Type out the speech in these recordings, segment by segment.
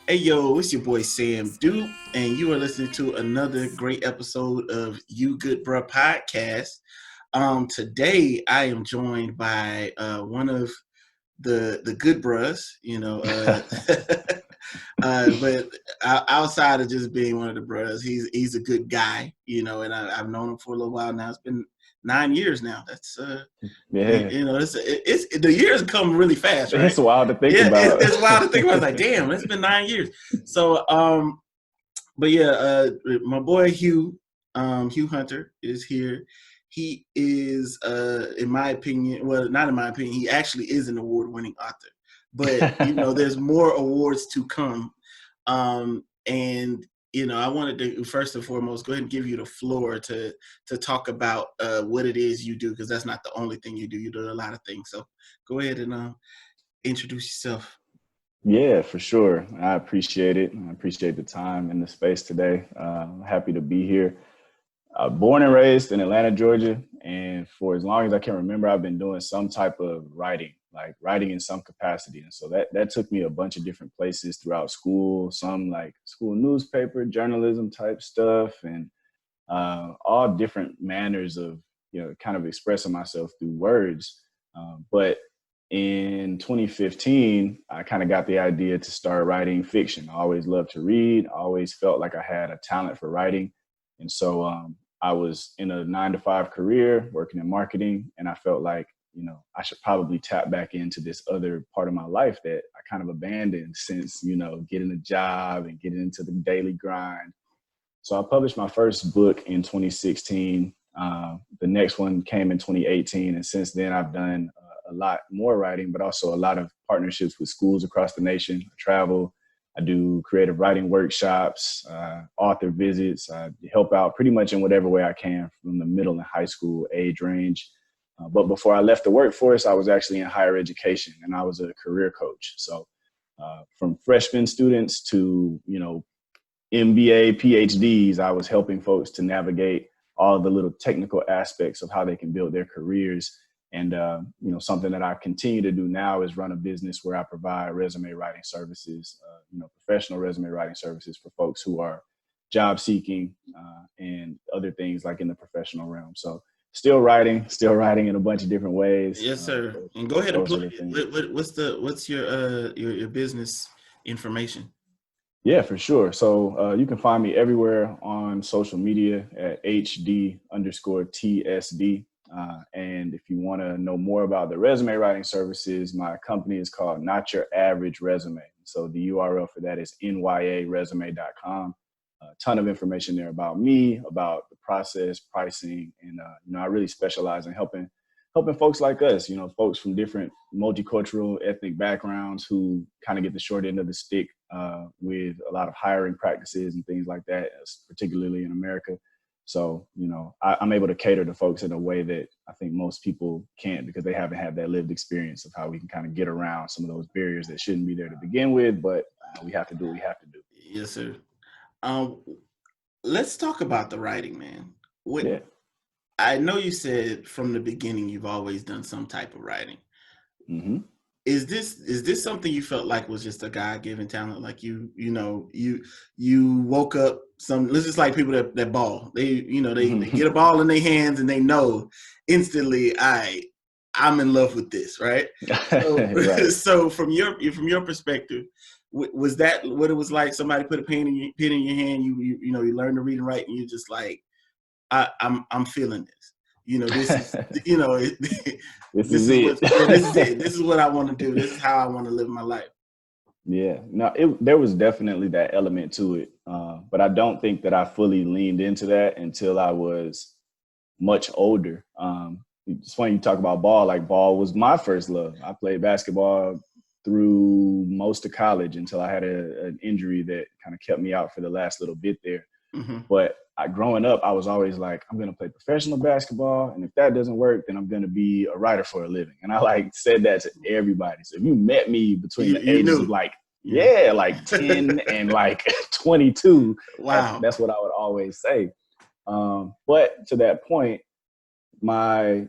Hey yo, it's your boy Sam Duke, and you are listening to another great episode of You Good Bruh podcast. Today I am joined by one of the good bruhs, but outside of just being one of the brothers, he's a good guy, and I've known him for a little while now. It's been 9 years now. That's Yeah, it's the years come really fast, right? it's wild to think Yeah, about. it's wild to think about. It's like, damn, it's been 9 years. So, but yeah, my boy Hugh, Hugh Hunter is here. He is, in my opinion, well, not in my opinion, he actually is an award-winning author. But there's more awards to come. And I wanted to first and foremost go ahead and give you the floor to talk about what it is you do, because that's not the only thing you do. You do a lot of things. So go ahead and introduce yourself. Yeah, for sure. I appreciate it. I appreciate the time and the space today. Happy to be here. Born and raised in Atlanta, Georgia, and for as long as I can remember, I've been doing some type of writing, like writing in some capacity. And so that took me a bunch of different places throughout school, some like school newspaper, journalism type stuff, and all different manners of kind of expressing myself through words. But in 2015, I kind of got the idea to start writing fiction. I always loved to read. I always felt like I had a talent for writing. And so I was in a 9-to-5 career working in marketing, and I felt like, I should probably tap back into this other part of my life that I kind of abandoned since, getting a job and getting into the daily grind. So I published my first book in 2016. The next one came in 2018. And since then, I've done a lot more writing, but also a lot of partnerships with schools across the nation. I travel, I do creative writing workshops, author visits. I help out pretty much in whatever way I can from the middle and high school age range. But before I left the workforce, I was actually in higher education, and I was a career coach. So from freshman students to, MBA, PhDs, I was helping folks to navigate all the little technical aspects of how they can build their careers. And, something that I continue to do now is run a business where I provide resume writing services, professional resume writing services for folks who are job seeking and other things like in the professional realm. So still writing in a bunch of different ways. Yes, sir. And go ahead and Those plug are the things. it. What's your business information? Yeah, for sure. So you can find me everywhere on social media at HD_TSD. And if you want to know more about the resume writing services, my company is called Not Your Average Resume. So the URL for that is nyaresume.com. A ton of information there about me, about the process, pricing, and I really specialize in helping folks like us, folks from different multicultural ethnic backgrounds who kind of get the short end of the stick with a lot of hiring practices and things like that, particularly in America. So, I'm able to cater to folks in a way that I think most people can't, because they haven't had that lived experience of how we can kind of get around some of those barriers that shouldn't be there to begin with, but we have to do what we have to do. Yes, sir. Um, let's talk about the writing, man. What Yeah. I know you said from the beginning you've always done some type of writing. Mm-hmm. Is this something you felt like was just a God-given talent? Like you woke up some. This is like people that ball. They get a ball in their hands and they know instantly. I'm in love with this, right? So Right. so from your perspective, was that what it was like? Somebody put a pen in your hand. You learn to read and write, and you're just like, I'm feeling this. This is This this is is it. what yeah, this is it. This is what I want to do. This is how I want to live my life. Yeah, no, there was definitely that element to it. But I don't think that I fully leaned into that until I was much older. It's funny you talk about ball. Like, ball was my first love. I played basketball through most of college until I had an injury that kind of kept me out for the last little bit there. Mm-hmm. But growing up, I was always like, I'm going to play professional basketball. And if that doesn't work, then I'm going to be a writer for a living. And I said that to everybody. So if you met me between the You ages of knew. Yeah. like 10 and like 22, Wow. that's what I would always say. But to that point, my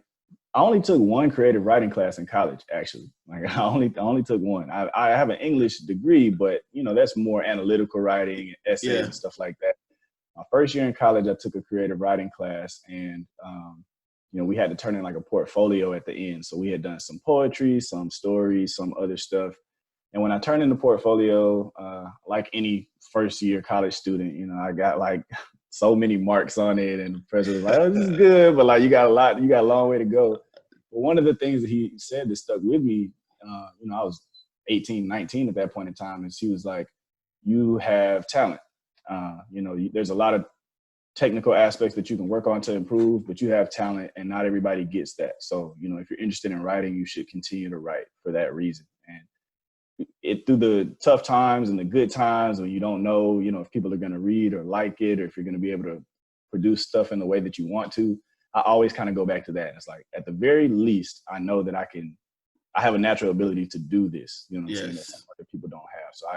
I only took one creative writing class in college, actually. Like I only took one. I have an English degree, but that's more analytical writing and essays Yeah. and stuff like that. My first year in college, I took a creative writing class, and we had to turn in like a portfolio at the end. So we had done some poetry, some stories, some other stuff. And when I turned in the portfolio, like any first year college student, I got like so many marks on it, and the professor was like, "Oh, this is good, but like you got a long way to go." But one of the things that he said that stuck with me, I was 18, 19 at that point in time, is he was like, "You have talent. There's a lot of technical aspects that you can work on to improve, but you have talent, and not everybody gets that. So, if you're interested in writing, you should continue to write for that reason." And through the tough times and the good times when you don't know, if people are going to read or like it, or if you're going to be able to produce stuff in the way that you want to, I always kind of go back to that. It's like, at the very least, I know that I have a natural ability to do this. You know what I'm saying? That some other people don't have. So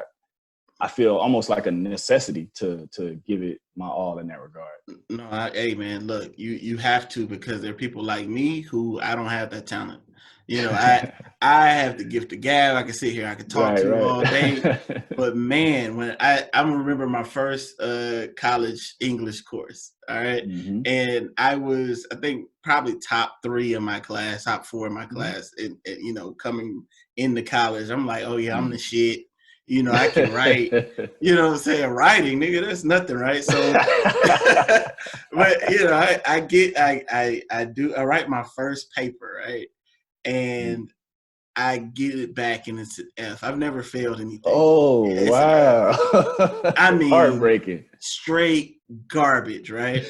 I feel almost like a necessity to give it my all in that regard. No, hey man, look, you have to, because there are people like me who I don't have that talent. I have the gift of gab. I can sit here, I can talk to you all day. But man, when I remember my first college English course, all right? Mm-hmm. And I was, I think, probably top 3 in my class, top 4 in my class, and coming into college, I'm like, oh yeah, I'm the shit. I can write. You know what I'm saying? Writing, nigga, that's nothing, right? So, but I write my first paper, right? And I get it back and it's an F. I've never failed anything. Oh, wow. I mean, heartbreaking. Straight garbage, right?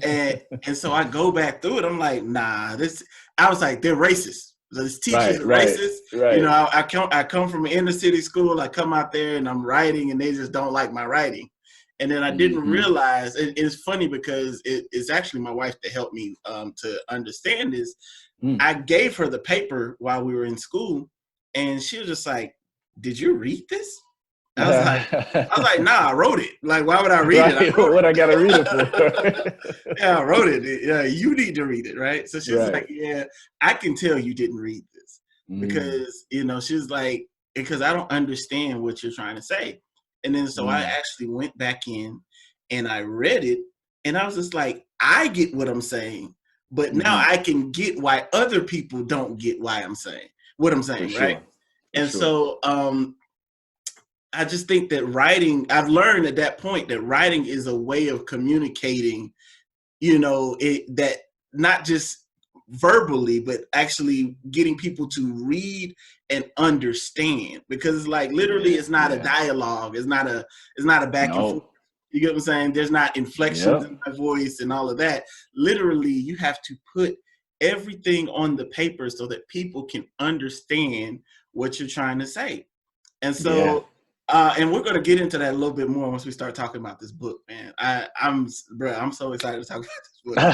and so I go back through it. I'm like, nah, I was like, they're racist. This teacher's racist. Right. I come from an inner city school. I come out there and I'm writing, and they just don't like my writing. And then I didn't realize. It's funny because it's actually my wife that helped me to understand this. I gave her the paper while we were in school, and she was just like, "Did you read this?" I was like, "Nah, I wrote it. Like, why would I read it? What I gotta read it for?" Yeah, I wrote it. Yeah, you need to read it, right? So she was like, "Yeah, I can tell you didn't read this because she was like, because I don't understand what you're trying to say." And then so I actually went back in and I read it, and I was just like, I get what I'm saying. But now I can get why other people don't get what I'm saying, right? And so I just think that writing, I've learned at that point that writing is a way of communicating, that not just verbally, but actually getting people to read and understand. Because it's like literally it's not a dialogue, it's not a back and forth. You get what I'm saying? There's not inflections in my voice and all of that. Literally, you have to put everything on the paper so that people can understand what you're trying to say. And so, and we're going to get into that a little bit more once we start talking about this book, man. I'm so excited to talk about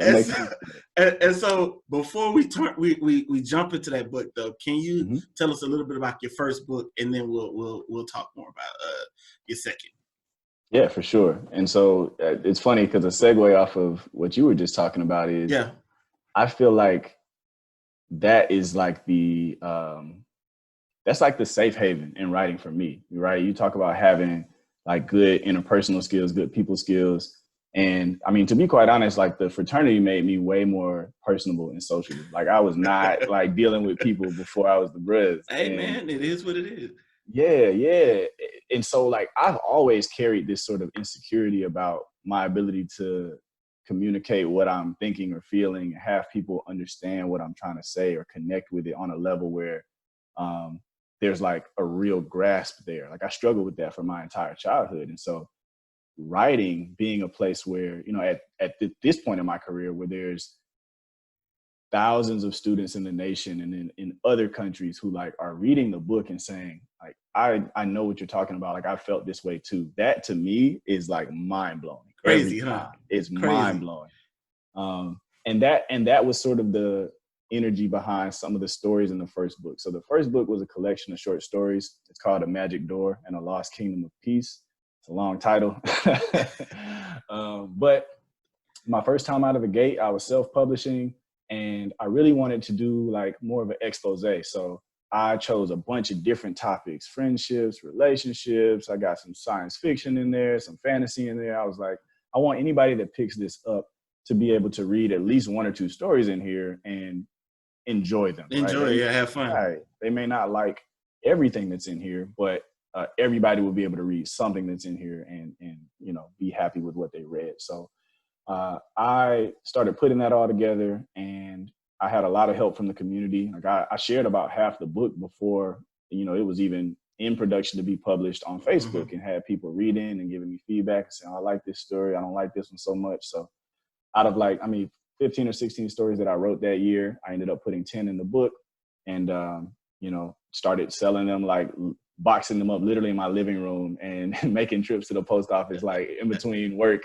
this book. and so, before we jump into that book, though, can you tell us a little bit about your first book, and then we'll talk more about your second? Yeah, for sure. And so it's funny because a segue off of what you were just talking about is, I feel like that is like that's like the safe haven in writing for me, right? You talk about having like good interpersonal skills, good people skills. And I mean, to be quite honest, like the fraternity made me way more personable and sociable. Like I was not like dealing with people before I was the bruh. Hey, man, it is what it is. Yeah. And so like I've always carried this sort of insecurity about my ability to communicate what I'm thinking or feeling, and have people understand what I'm trying to say or connect with it on a level where there's like a real grasp there. Like I struggled with that for my entire childhood. And so writing being a place where, at this point in my career where there's thousands of students in the nation and in other countries who like are reading the book and saying like, I know what you're talking about. Like I felt this way too. That to me is like mind blowing. Crazy, huh? It's mind blowing. And that was sort of the energy behind some of the stories in the first book. So the first book was a collection of short stories. It's called A Magic Door and a Lost Kingdom of Peace. It's a long title. But my first time out of the gate, I was self-publishing. And I really wanted to do like more of an expose. So I chose a bunch of different topics: friendships, relationships. I got some science fiction in there, some fantasy in there. I was like, I want anybody that picks this up to be able to read at least 1 or 2 stories in here and enjoy them. Enjoy, yeah, have fun. Right. They may not like everything that's in here, but everybody will be able to read something that's in here and be happy with what they read. So I started putting that all together, and I had a lot of help from the community. Like I shared about half the book before, it was even in production to be published on Facebook, and had people reading and giving me feedback and saying, I like this story, I don't like this one so much. So out of 15 or 16 stories that I wrote that year, I ended up putting 10 in the book, and started selling them, like boxing them up literally in my living room and making trips to the post office like in between work.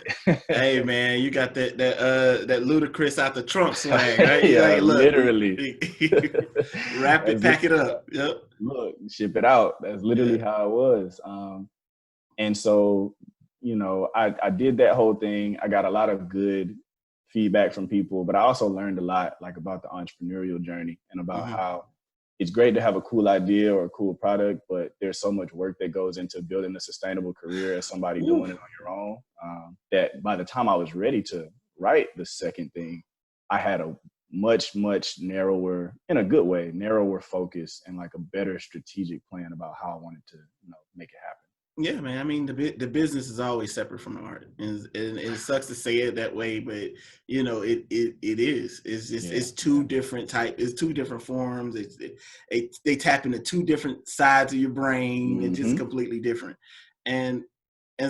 Hey man, you got that ludicrous out the trunk swag, right? Yeah, like, look, literally. Wrap it, pack it up. Yep. Look, ship it out. That's literally how it was. And so, I did that whole thing. I got a lot of good feedback from people, but I also learned a lot like about the entrepreneurial journey and about how it's great to have a cool idea or a cool product, but there's so much work that goes into building a sustainable career as somebody doing it on your own, that by the time I was ready to write the second thing, I had a much, much narrower, in a good way, narrower focus and like a better strategic plan about how I wanted to make it happen. Yeah, man. I mean, the business is always separate from the art, and it sucks to say it that way, but it is. It's just it's two different it's 2 different forms. They tap into 2 different sides of your brain. It's just completely different. And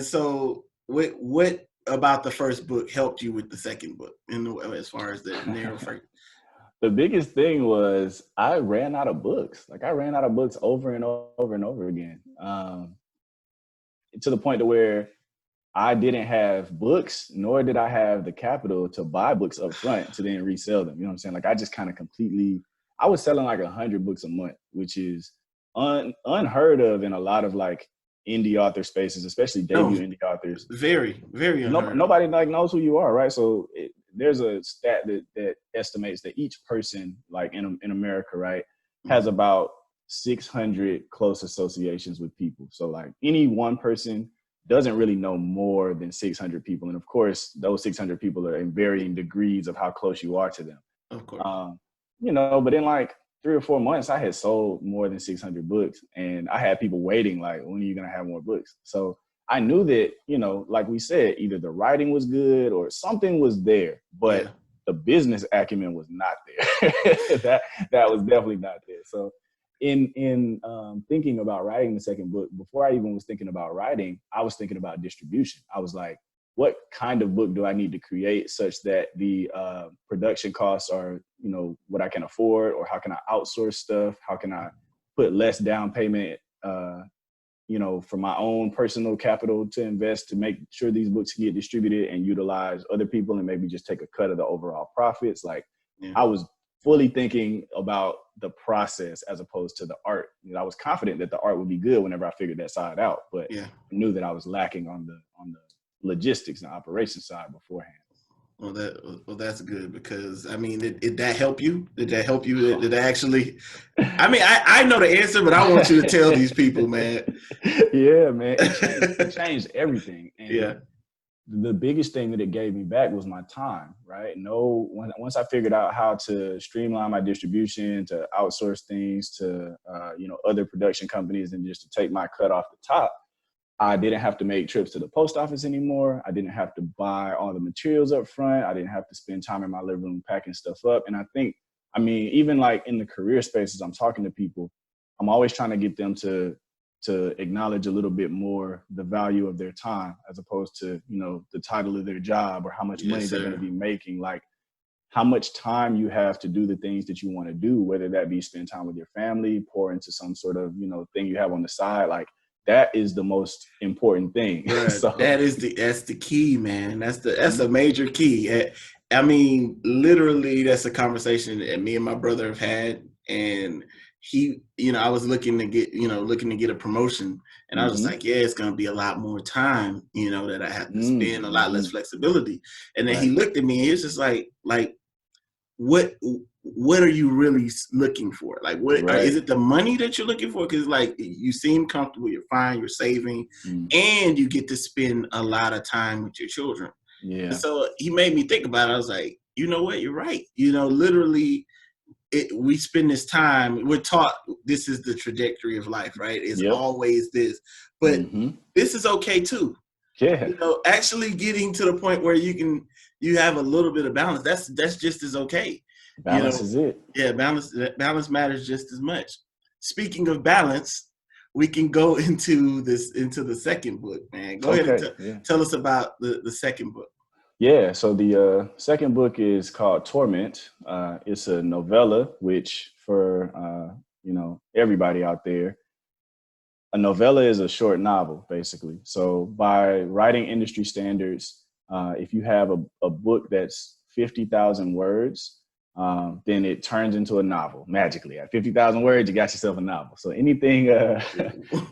so what about the first book helped you with the second book, as far as the narrow focus? The biggest thing was I ran out of books. Like I ran out of books over and over and over again. To the point to where I didn't have books, nor did I have the capital to buy books up front to then resell them. You know what I'm saying? Like I just kind of I was selling like 100 books a month, which is unheard of in a lot of like indie author spaces, especially debut indie authors. Very, very unheard of. Nobody like knows who you are, right? So there's a stat that estimates that each person like in America, right, has about 600 close associations with people. So like any one person doesn't really know more than 600 people. And of course, those 600 people are in varying degrees of how close you are to them. Of course. But in like 3 or 4 months, I had sold more than 600 books, and I had people waiting like, when are you going to have more books? So I knew that, like we said, either the writing was good or something was there, but the business acumen was not there. that was definitely not there. So in thinking about writing the second book, before I even was thinking about writing, I was thinking about distribution. I was like, what kind of book do I need to create such that the production costs are, what I can afford, or how can I outsource stuff? How can I put less down payment, for my own personal capital to invest to make sure these books can get distributed and utilize other people and maybe just take a cut of the overall profits. Like I was fully thinking about the process as opposed to the art. I was confident that the art would be good whenever I figured that side out, but I knew that I was lacking on the logistics and operations side beforehand. Well, that's good, because I mean, did that help you? Did that help you? Did that actually? I mean, I know the answer, but I want you to tell these people, man. Yeah, man, it changed everything. And the biggest thing that it gave me back was my time, right? Once I figured out how to streamline my distribution, to outsource things to, other production companies, and just to take my cut off the top, I didn't have to make trips to the post office anymore. I didn't have to buy all the materials up front. I didn't have to spend time in my living room packing stuff up. And I mean, even like in the career spaces, I'm talking to people, I'm always trying to get them to acknowledge a little bit more the value of their time, as opposed to, the title of their job or how much money they're going to be making. Like how much time you have to do the things that you want to do, whether that be spend time with your family, pour into some sort of, thing you have on the side. Like that is the most important thing. Right. So that's the key, man. That's a major key. I mean, literally, that's a conversation that me and my brother have had, and he, I was looking to get a promotion, and I was just like, yeah, it's going to be a lot more time, that I have to spend, a lot less flexibility. And then he looked at me and he was just like, what are you really looking for? Like, Right. is it the money that you're looking for? Because like you seem comfortable, you're fine, you're saving, and you get to spend a lot of time with your children. And Yeah. so he made me think about it. I was like, you know what? You're right. You know, literally, we spend this time. We're taught this is the trajectory of life, right? It's Yep. always this, but this is okay too. Yeah. You know, actually getting to the point where you have a little bit of balance. That's just as okay. You Balance know, is it. yeah, balance matters just as much. Speaking of balance, we can go into the second book, man. Go ahead and Okay. Yeah. tell us about the second book. Yeah, so the second book is called Torment. It's a novella, which for everybody out there, a novella is a short novel, basically. So by writing industry standards, if you have a book that's 50,000 words, then it turns into a novel magically. At 50,000 words, you got yourself a novel. So anything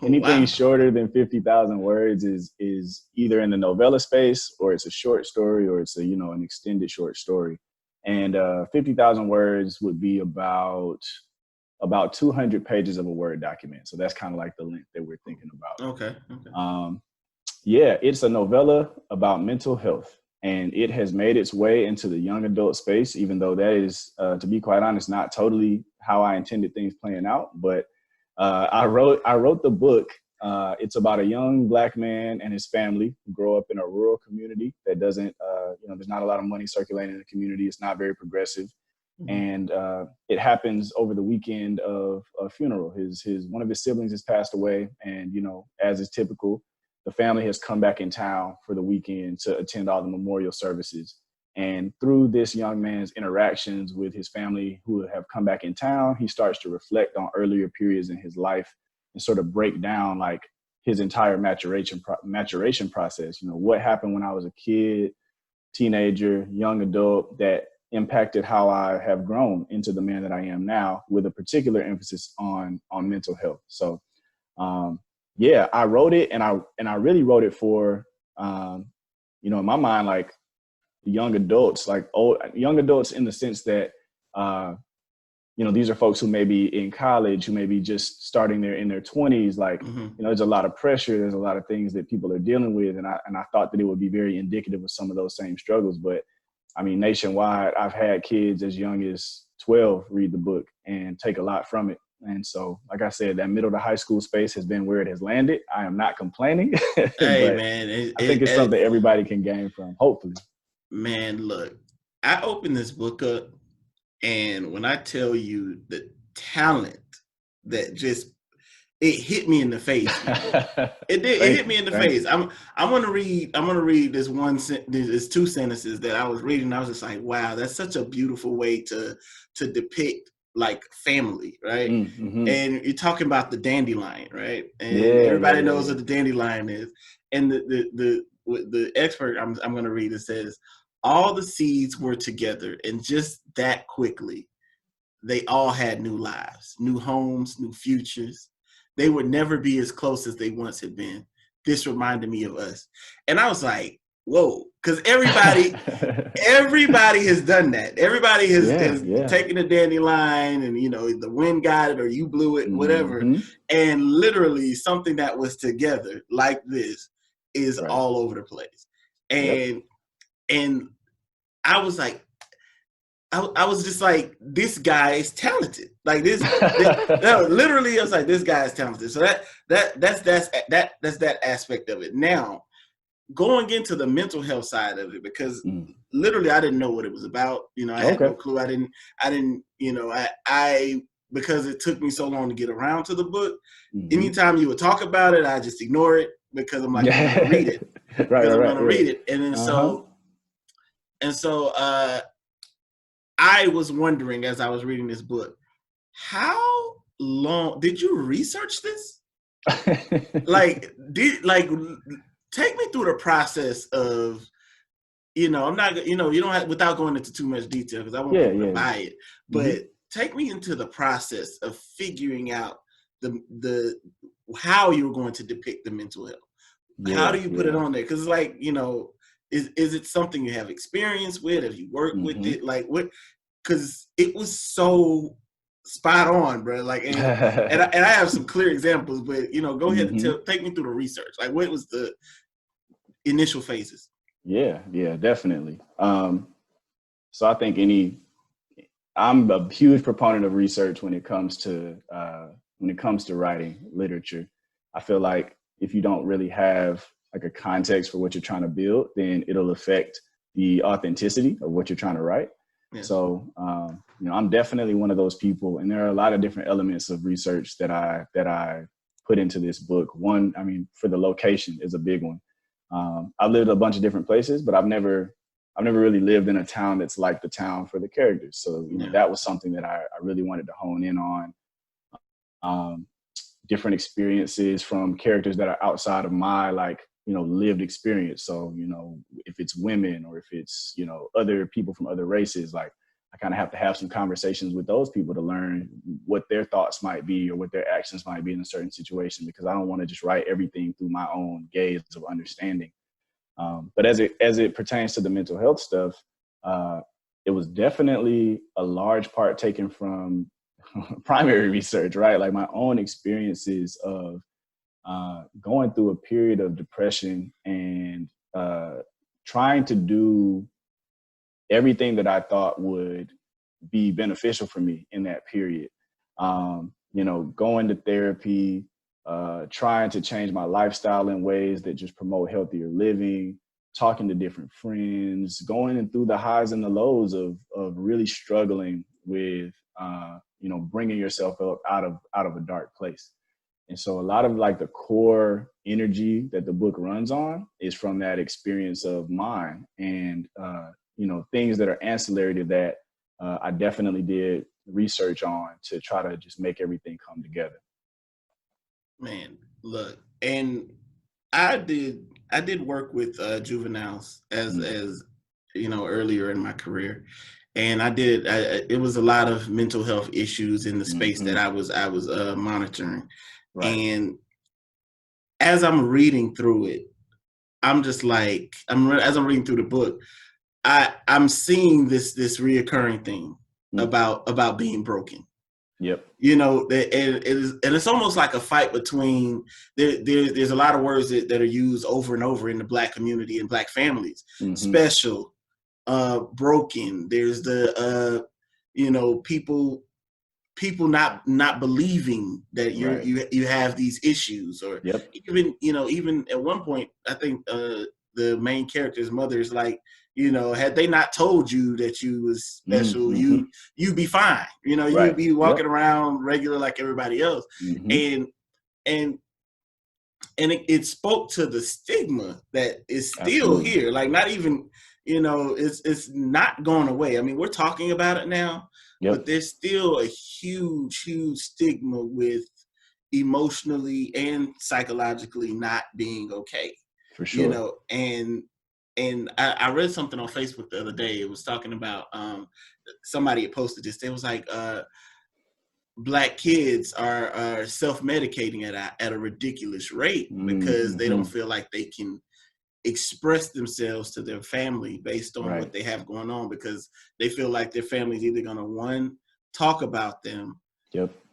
anything Wow. shorter than 50,000 words is either in the novella space, or it's a short story, or it's an extended short story. And 50,000 words would be about 200 pages of a Word document. So that's kind of like the length that we're thinking about. Okay. Yeah, it's a novella about mental health, and it has made its way into the young adult space, even though that is, to be quite honest, not totally how I intended things playing out. But I wrote the book. It's about a young Black man and his family who grow up in a rural community that doesn't, there's not a lot of money circulating in the community. It's not very progressive. And it happens over the weekend of a funeral. His one of his siblings has passed away, and as is typical, the family has come back in town for the weekend to attend all the memorial services. And through this young man's interactions with his family who have come back in town, he starts to reflect on earlier periods in his life and sort of break down like his entire maturation process. What happened when I was a kid, teenager, young adult that impacted how I have grown into the man that I am now, with a particular emphasis on mental health. So yeah, I wrote it, and I really wrote it for in my mind, like young adults, like young adults in the sense that these are folks who may be in college, who may be just starting in their 20s. Like, there's a lot of pressure. There's a lot of things that people are dealing with. And I thought that it would be very indicative of some of those same struggles. But I mean, nationwide, I've had kids as young as 12 read the book and take a lot from it. And so, like I said, that middle to high school space has been where it has landed. I am not complaining, Hey, but man, I think it's something everybody can gain from, hopefully. Man, look, I opened this book up, and when I tell you the talent that it hit me in the face. It did. It hit me in the face. I'm gonna read this there's two sentences that I was reading. I was just like, wow, that's such a beautiful way to depict like family, right? And you're talking about the dandelion, right? And everybody knows what the dandelion is. And the expert I'm gonna read, it says, all the seeds were together, and just that quickly, they all had new lives, new homes, new futures. They would never be as close as they once had been. This reminded me of us. And I was like, whoa, because everybody has done that. Everybody has taken a dandelion and, the wind got it or you blew it, whatever. And literally something that was together like this is all over the place. And I was like, I was just like, this guy is talented. Like literally, I was like, this guy is talented. So that's that aspect of it. Now, going into the mental health side of it, because literally I didn't know what it was about. I had no clue. I didn't. I because it took me so long to get around to the book. Anytime you would talk about it, I just ignore it because I'm like, I'm gonna read it. I'm gonna read it, and then so I was wondering as I was reading this book, how long did you research this? Take me through the process of, I'm not, you don't have, without going into too much detail because I want people to buy it, but take me into the process of figuring out the how you were going to depict the mental health. How do you put it on there? Because is it something you have experience with? Have you worked with it? Like what? because it was so spot on, bro. Like, and I have some clear examples, but go ahead and take me through the research. Like, what was the initial phases? Yeah, definitely. So I think I'm a huge proponent of research when it comes to writing literature. I feel like if you don't really have like a context for what you're trying to build, then it'll affect the authenticity of what you're trying to write. Yeah. So, I'm definitely one of those people, and there are a lot of different elements of research that I put into this book. One, for the location is a big one. I've lived a bunch of different places, but I've never really lived in a town that's like the town for the characters. So, that was something that I really wanted to hone in on. Different experiences from characters that are outside of my lived experience. So, if it's women or if it's, other people from other races, like I kind of have to have some conversations with those people to learn what their thoughts might be or what their actions might be in a certain situation, because I don't want to just write everything through my own gaze of understanding. But as it pertains to the mental health stuff, it was definitely a large part taken from primary research, right? Like my own experiences of going through a period of depression and trying to do everything that I thought would be beneficial for me in that period. Going to therapy, trying to change my lifestyle in ways that just promote healthier living, talking to different friends, going through the highs and the lows of really struggling with, bringing yourself up out of a dark place. And so a lot of like the core energy that the book runs on is from that experience of mine, and, things that are ancillary to that. I definitely did research on to try to just make everything come together. Man, look, and I did work with juveniles as earlier in my career, and it was a lot of mental health issues in the space that I was monitoring. Right. And as I'm reading through it, I'm just like, as I'm reading through the book, I'm seeing this reoccurring thing about being broken. Yep. It's almost like a fight between there's a lot of words that are used over and over in the Black community and Black families. Special, broken. There's the people not believing that you have these issues, or even at one point I think the main character's mother is like, had they not told you that you was special, you'd be fine. You'd be walking around regular like everybody else. And it spoke to the stigma that is still here. Like, not even, it's not going away. I mean, we're talking about it now, but there's still a huge, huge stigma with emotionally and psychologically not being okay. For sure. And I read something on Facebook the other day. It was talking about somebody had posted this. It was like Black kids are self-medicating at a ridiculous rate because they don't feel like they can express themselves to their family based on what they have going on, because they feel like their family's either going to, one, talk about them,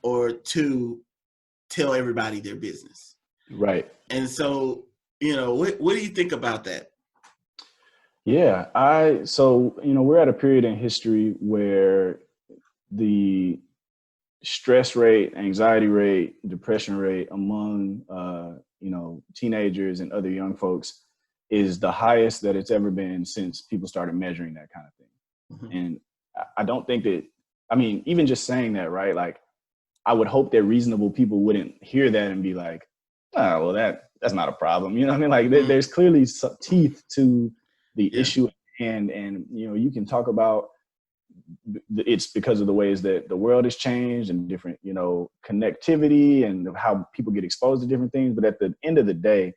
or two, tell everybody their business. Right. And so, what do you think about that? Yeah, we're at a period in history where the stress rate, anxiety rate, depression rate among, teenagers and other young folks is the highest that it's ever been since people started measuring that kind of thing. And I don't think that, even just saying that, right? Like, I would hope that reasonable people wouldn't hear that and be like, oh, well, that's not a problem. You know what I mean? Like, there's clearly some teeth to the issue at hand. And, you can talk about it's because of the ways that the world has changed and different, connectivity and how people get exposed to different things. But at the end of the day,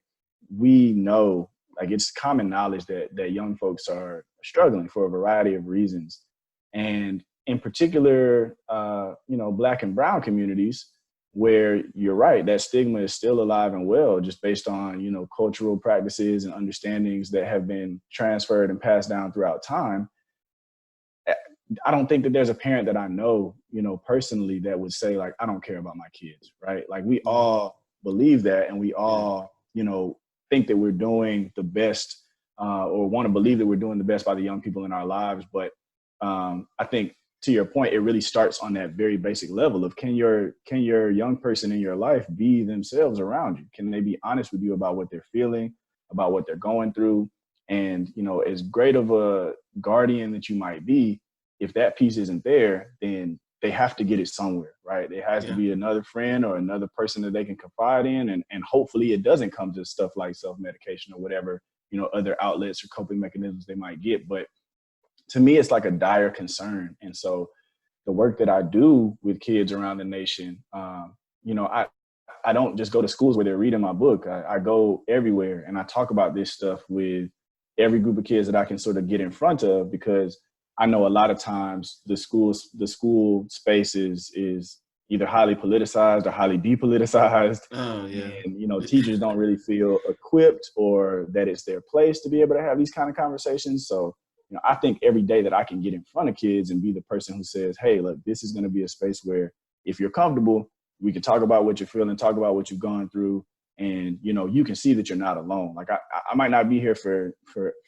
we know, like, it's common knowledge that young folks are struggling for a variety of reasons. And in particular, Black and brown communities, where you're right, that stigma is still alive and well, just based on, cultural practices and understandings that have been transferred and passed down throughout time. I don't think that there's a parent that I know, personally that would say like, I don't care about my kids, right? Like we all believe that, and we all, think that we're doing the best, or want to believe that we're doing the best by the young people in our lives. But I think, to your point, it really starts on that very basic level of can your young person in your life be themselves around you? Can they be honest with you about what they're feeling, about what they're going through? And, as great of a guardian that you might be, if that piece isn't there, then they have to get it somewhere, right? There has to be another friend or another person that they can confide in. And hopefully it doesn't come to stuff like self-medication or whatever, other outlets or coping mechanisms they might get. But to me, it's like a dire concern. And so the work that I do with kids around the nation, I don't just go to schools where they're reading my book. I go everywhere, and I talk about this stuff with every group of kids that I can sort of get in front of, because I know a lot of times the school space is either highly politicized or highly depoliticized. Oh, yeah. And, teachers don't really feel equipped or that it's their place to be able to have these kind of conversations. So, I think every day that I can get in front of kids and be the person who says, hey, look, this is going to be a space where if you're comfortable, we can talk about what you're feeling, talk about what you've gone through. And, you can see that you're not alone. Like I might not be here for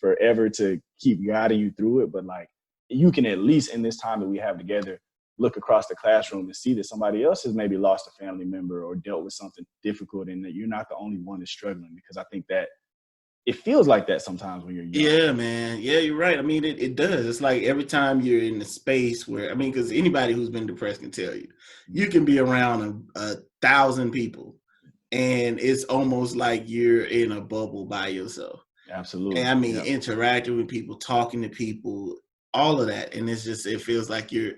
forever to keep guiding you through it, but like you can at least in this time that we have together, look across the classroom and see that somebody else has maybe lost a family member or dealt with something difficult, and that you're not the only one that's struggling. Because I think that it feels like that sometimes when you're young. Yeah, man. Yeah, you're right. I mean, it does. It's like every time you're in a space where, because anybody who's been depressed can tell you, you can be around 1,000 people, and it's almost like you're in a bubble by yourself. Absolutely. And interacting with people, talking to people, all of that. And it feels like you're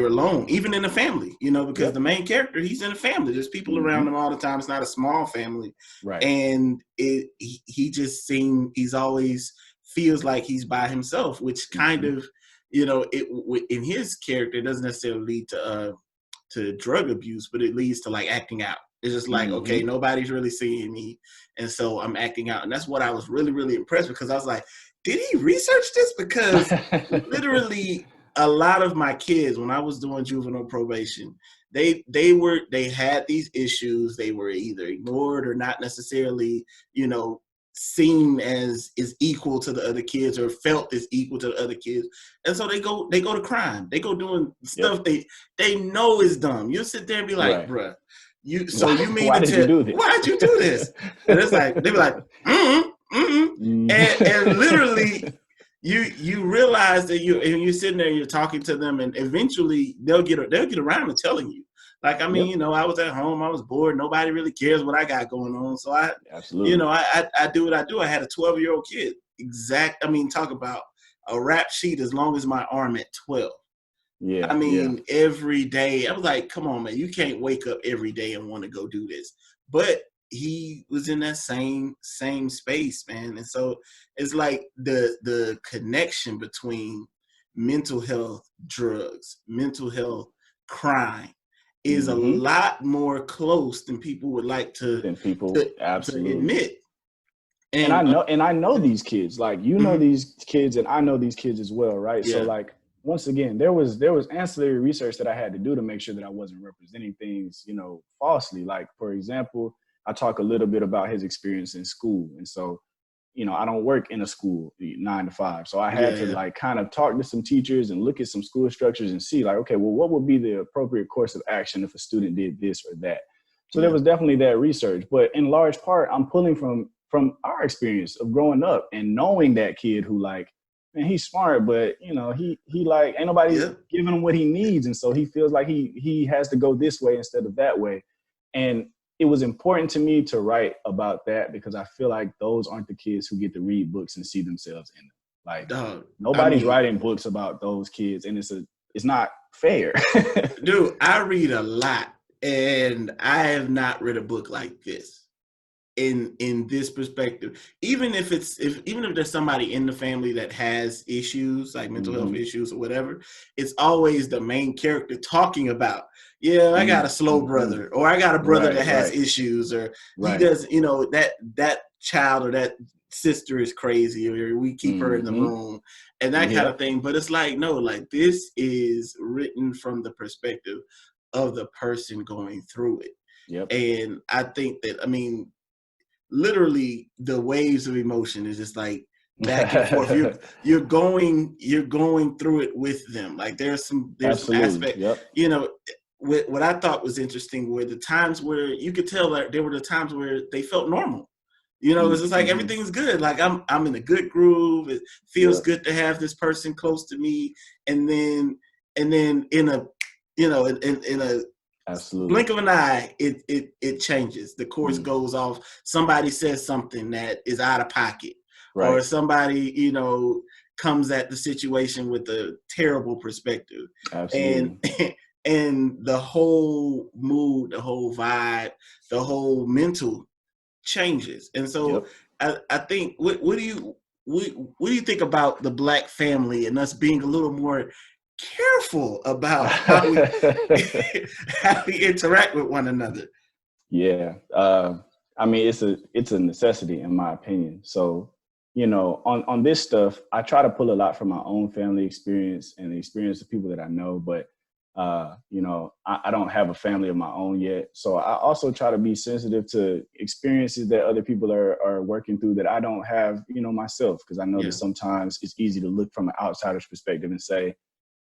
alone, even in a family, because the main character, he's in a family. There's people around him all the time. It's not a small family. Right. And he's always feels like he's by himself, which kind of, in his character, it doesn't necessarily lead to drug abuse, but it leads to like acting out. It's just like, okay, nobody's really seeing me, and so I'm acting out. And that's what I was really, really impressed with, because I was like, did he research this? Because literally a lot of my kids, when I was doing juvenile probation, they had these issues. They were either ignored or not necessarily, seen as is equal to the other kids, or felt as equal to the other kids. And so they go to crime. They go doing stuff they know is dumb. You'll sit there and be like, bruh, you mean why did you do this? Why'd you do this? And it's like, they be like, and literally you realize that you're sitting there, you're talking to them, and eventually they'll get around to telling you. Like, I was at home, I was bored, nobody really cares what I got going on. So I do what I do. I had a 12-year-old kid. Talk about a rap sheet as long as my arm at 12. Yeah. Every day. I was like, come on, man, you can't wake up every day and want to go do this. But he was in that same space, man. And so it's like the connection between mental health, drugs, mental health, crime is a lot more close than people would like to absolutely admit. And I know these kids, like, these kids, and I know these kids as well, right? Yeah. So like, once again, there was ancillary research that I had to do to make sure that I wasn't representing things, falsely. Like, for example, I talk a little bit about his experience in school. And so, I don't work in a school 9 to 5. So I had to like kind of talk to some teachers and look at some school structures and see like, okay, well, what would be the appropriate course of action if a student did this or that? So there was definitely that research, but in large part, I'm pulling from our experience of growing up and knowing that kid who like, man, he's smart, but he like, ain't nobody giving him what he needs. And so he feels like he has to go this way instead of that way. And it was important to me to write about that, because I feel like those aren't the kids who get to read books and see themselves in them. Like, nobody's writing books about those kids, and it's not fair. Dude, I read a lot, and I have not read a book like this in this perspective. Even if there's somebody in the family that has issues, like mental health issues or whatever, it's always the main character talking about, I got a slow brother, or I got a brother that has issues, or he does, that child or that sister is crazy, or we keep her in the room, and that kind of thing. But it's like, no, like this is written from the perspective of the person going through it. Yep. And I think that, I mean, literally the waves of emotion is just like back and forth. You're going through it with them. Like there's some aspect, yep. you know, what I thought was interesting were the times where you could tell that there were the times where they felt normal. You know, it's just like everything's good. Like I'm in a good groove. It feels good to have this person close to me. And then in a, you know, in a blink of an eye, it changes. The course goes off. Somebody says something that is out of pocket, or somebody, you know, comes at the situation with a terrible perspective. And the whole mood, the whole vibe, the whole mental changes. And so I think what do you think about the Black family and us being a little more careful about how we how we interact with one another? Yeah. I mean, it's a necessity in my opinion. So, you know, on this stuff, I try to pull a lot from my own family experience and the experience of people that I know, but you know, I don't have a family of my own yet. So I also try to be sensitive to experiences that other people are working through that I don't have, you know, myself. Because I know that sometimes it's easy to look from an outsider's perspective and say,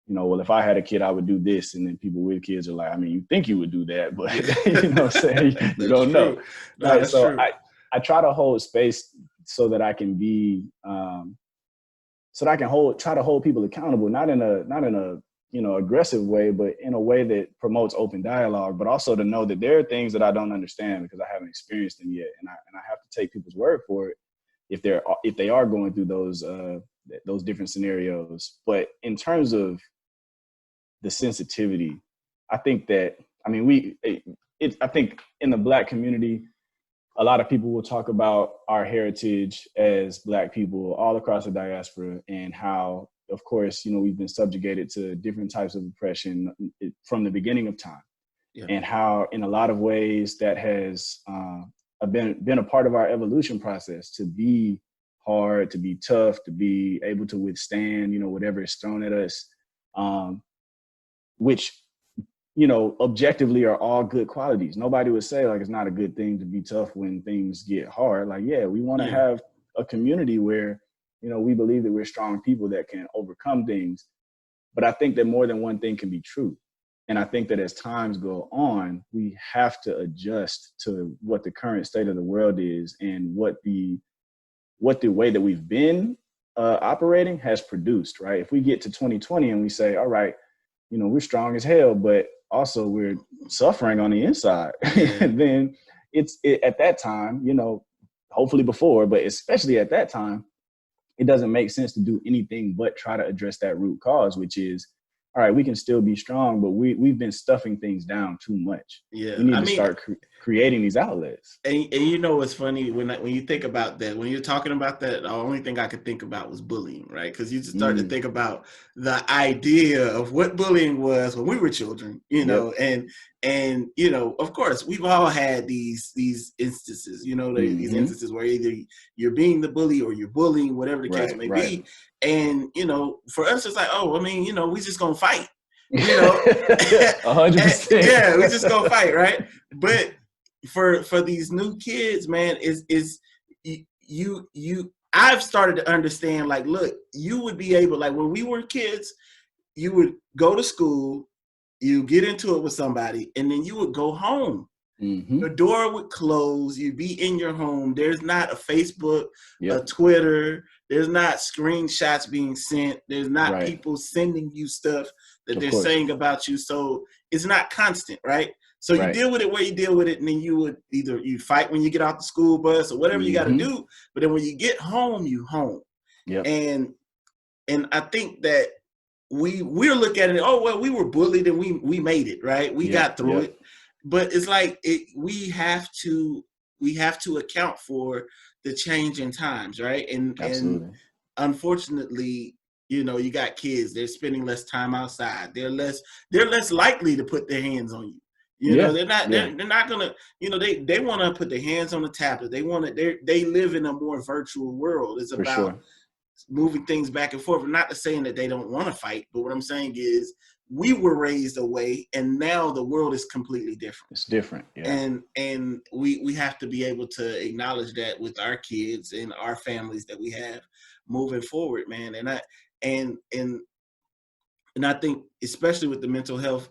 you know, well, if I had a kid, I would do this. And then people with kids are like, I mean, you think you would do that, but you know what I'm saying? You don't know. No, right? So I try to hold space so that I can be, so that I can try to hold people accountable, not in a, you know, aggressive way, but in a way that promotes open dialogue, but also to know that there are things that I don't understand because I haven't experienced them yet. And I have to take people's word for it if they are going through those different scenarios. But in terms of the sensitivity, I think that, I mean, I think in the Black community, a lot of people will talk about our heritage as Black people all across the diaspora and how, of course, you know, we've been subjugated to different types of oppression from the beginning of time, and how in a lot of ways that has been a part of our evolution process to be hard, to be tough, to be able to withstand, you know, whatever is thrown at us, which, you know, objectively are all good qualities. Nobody would say like it's not a good thing to be tough when things get hard. Like, yeah, we want to have a community where, you know, we believe that we're strong people that can overcome things. But I think that more than one thing can be true. And I think that as times go on, we have to adjust to what the current state of the world is and what the way that we've been operating has produced, right? If we get to 2020 and we say, all right, you know, we're strong as hell, but also we're suffering on the inside, then at that time, you know, hopefully before, but especially at that time, it doesn't make sense to do anything but try to address that root cause, which is, all right, we can still be strong, but we've been stuffing things down too much. Yeah, we need to start creating these outlets. And you know what's funny when you think about that, when you're talking about that, the only thing I could think about was bullying, right? Because you just start to think about the idea of what bullying was when we were children, you know, and you know, of course, we've all had these instances, you know, these instances where either you're being the bully or you're bullying, whatever the case may be. And you know, for us, it's like, oh, I mean, you know, we just gonna fight, you know, 100%. Yeah, we just gonna fight, right? But for these new kids, man, is I've started to understand, like, look, you would be able, like when we were kids, you would go to school, you get into it with somebody, and then you would go home. The door would close, you'd be in your home. There's not a Facebook, a Twitter, there's not screenshots being sent, there's not people sending you stuff that they're saying about you. So it's not constant, right? So you deal with it where you deal with it, and then you would either you fight when you get off the school bus or whatever you got to do. But then when you get home, you home. And I think that we're looking at it. Oh well, we were bullied and we made it, right? We got through it. But it's like we have to account for the change in times, right? And unfortunately, you know, you got kids. They're spending less time outside. They're less likely to put their hands on you. You know, they're not gonna, you know, they want to put their hands on the tablet. They live in a more virtual world. It's For about sure. moving things back and forth. I'm not saying that they don't want to fight, but what I'm saying is we were raised away, and now the world is completely different. It's different, yeah. And we have to be able to acknowledge that with our kids and our families that we have moving forward, man. And I think, especially with the mental health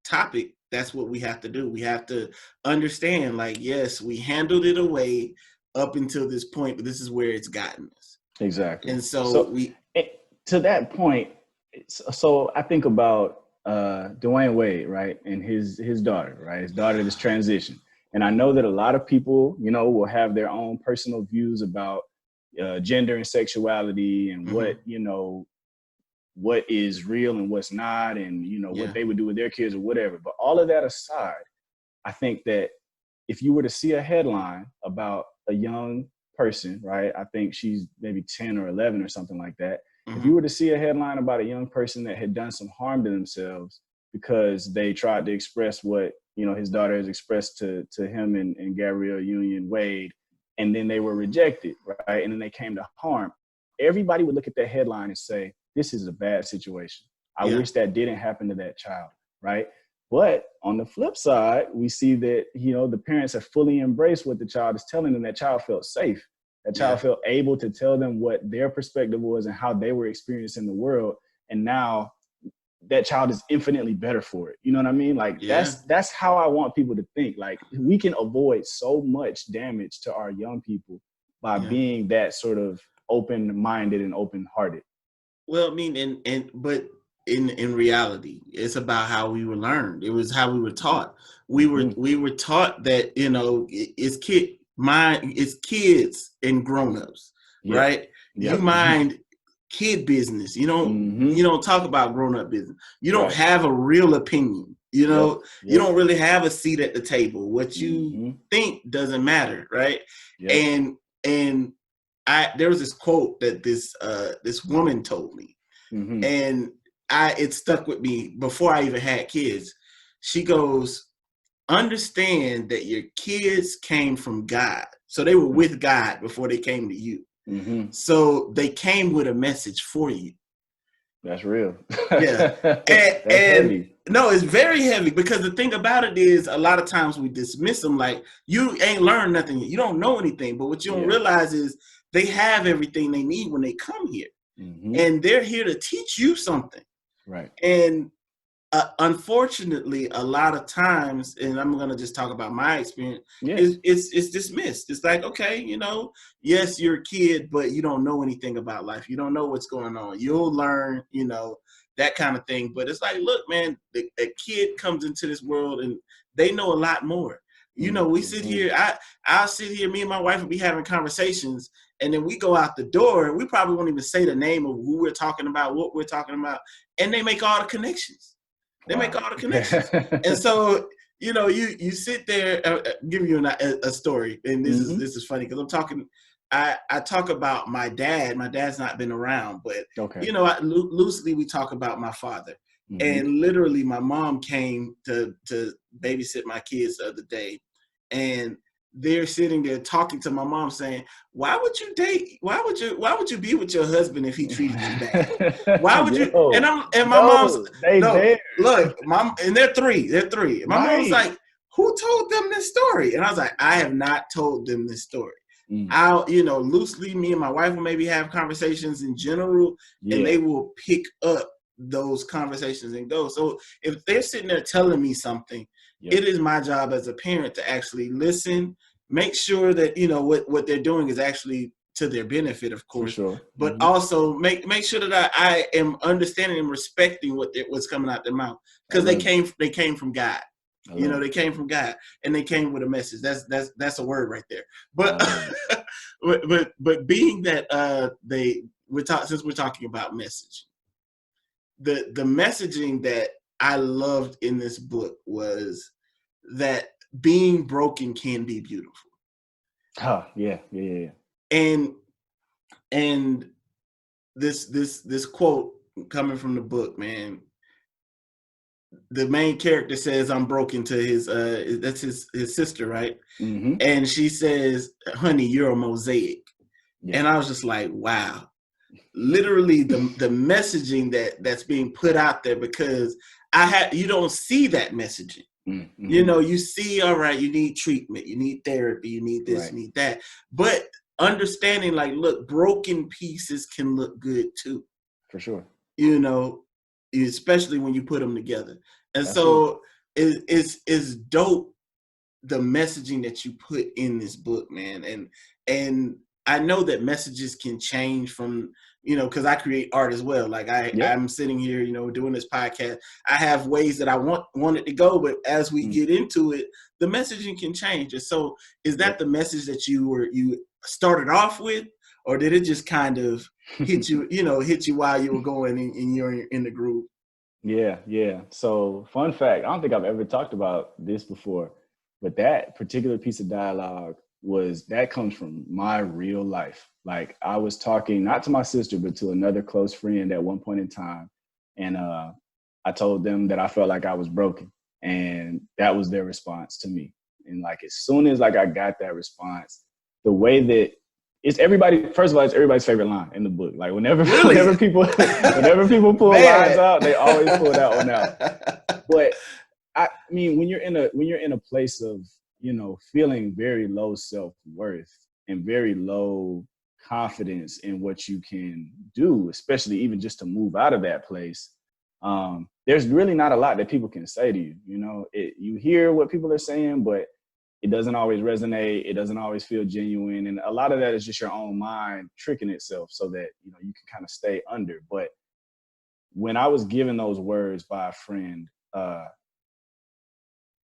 topic, that's what we have to do. We have to understand, like, yes, we handled it away up until this point, but this is where it's gotten us. Exactly. And so to that point, so I think about Dwayne Wade, right, and his daughter, right, his daughter this transition, and I know that a lot of people, you know, will have their own personal views about gender and sexuality and what, you know, what is real and what's not, and, you know, what they would do with their kids or whatever. But all of that aside, I think that if you were to see a headline about a young person, right, I think she's maybe 10 or 11 or something like that. If you were to see a headline about a young person that had done some harm to themselves because they tried to express what, you know, his daughter has expressed to him and Gabrielle Union Wade, and then they were rejected, right, and then they came to harm, everybody would look at that headline and say, this is a bad situation. I wish that didn't happen to that child, right? But on the flip side, we see that, you know, the parents have fully embraced what the child is telling them. That child felt safe. That child felt able to tell them what their perspective was and how they were experiencing the world. And now that child is infinitely better for it. You know what I mean? Like that's how I want people to think. Like, we can avoid so much damage to our young people by being that sort of open-minded and open-hearted. Well, I mean, but in reality, it's about how we were learned. It was how we were taught. We were taught that, you know, it's kids and grown-ups, right? You mind kid business. You don't talk about grown-up business. You don't have a real opinion. You know, you don't really have a seat at the table. What you think doesn't matter, right? And there was this quote that this woman told me, and it stuck with me before I even had kids. She goes, understand that your kids came from God. So they were with God before they came to you. So they came with a message for you. That's real. Yeah. That's heavy. No, it's very heavy, because the thing about it is, a lot of times we dismiss them like, you ain't learned nothing yet. You don't know anything. But what you don't realize is they have everything they need when they come here. And they're here to teach you something. Right. And unfortunately, a lot of times, and I'm going to just talk about my experience, it's dismissed. It's like, okay, you know, yes, you're a kid, but you don't know anything about life. You don't know what's going on. You'll learn, you know, that kind of thing. But it's like, look, man, a kid comes into this world and they know a lot more. You know, we sit here, I'll sit here, me and my wife will be having conversations, and then we go out the door, and we probably won't even say the name of who we're talking about, what we're talking about, and they make all the connections. They make all the connections. And so, you know, you sit there, give you a story, and this is funny, because I talk about my dad. My dad's not been around, but you know, loosely we talk about my father. And literally, my mom came to babysit my kids the other day, and they're sitting there talking to my mom, saying, "Why would you date? Why would you be with your husband if he treated you bad? Why would you?" And my mom's look, mom, and they're three. And my mom's like, "Who told them this story?" And I was like, "I have not told them this story." I'll, you know, loosely, me and my wife will maybe have conversations in general, and they will pick up those conversations and go. So if they're sitting there telling me something, it is my job as a parent to actually listen, make sure that, you know, what they're doing is actually to their benefit, of course, but also make sure that I am understanding and respecting what's coming out their mouth, because they came from God. You know, they came from God, and they came with a message. That's a word right there. But but being that since we're talking about message, the messaging that I loved in this book was that being broken can be beautiful. And this quote coming from the book, man, the main character says I'm broken to his that's his sister, right? Mm-hmm. And she says, honey, you're a mosaic. Yeah. And I was just like, wow. Literally the messaging that's being put out there, because you don't see that messaging. Mm-hmm. You know, you see, all right, you need treatment, you need therapy, you need this, right. you need that. But understanding, like, look, broken pieces can look good too. For sure. You know, especially when you put them together. And Absolutely. so it's dope, the messaging that you put in this book, man. And I know that messages can change from, you know, because I create art as well. Like I'm sitting here, you know, doing this podcast. I have ways that I want it to go, but as we get into it, the messaging can change. And so, is that the message that you started off with, or did it just kind of hit you, hit you while you were going and you're in the groove? Yeah. So, fun fact, I don't think I've ever talked about this before, but that particular piece of dialogue that comes from my real life. Like, I was talking not to my sister, but to another close friend at one point in time. And I told them that I felt like I was broken. And that was their response to me. And like, as soon as like I got that response, the way that it's first of all, it's everybody's favorite line in the book. Like whenever people pull lines out, they always pull that one out. But I mean, when you're in a place of, feeling very low self-worth and very low confidence in what you can do, especially even just to move out of that place, there's really not a lot that people can say to you. You hear what people are saying, but it doesn't always resonate. It doesn't always feel genuine. And a lot of that is just your own mind tricking itself so that, you can kind of stay under. But when I was given those words by a friend,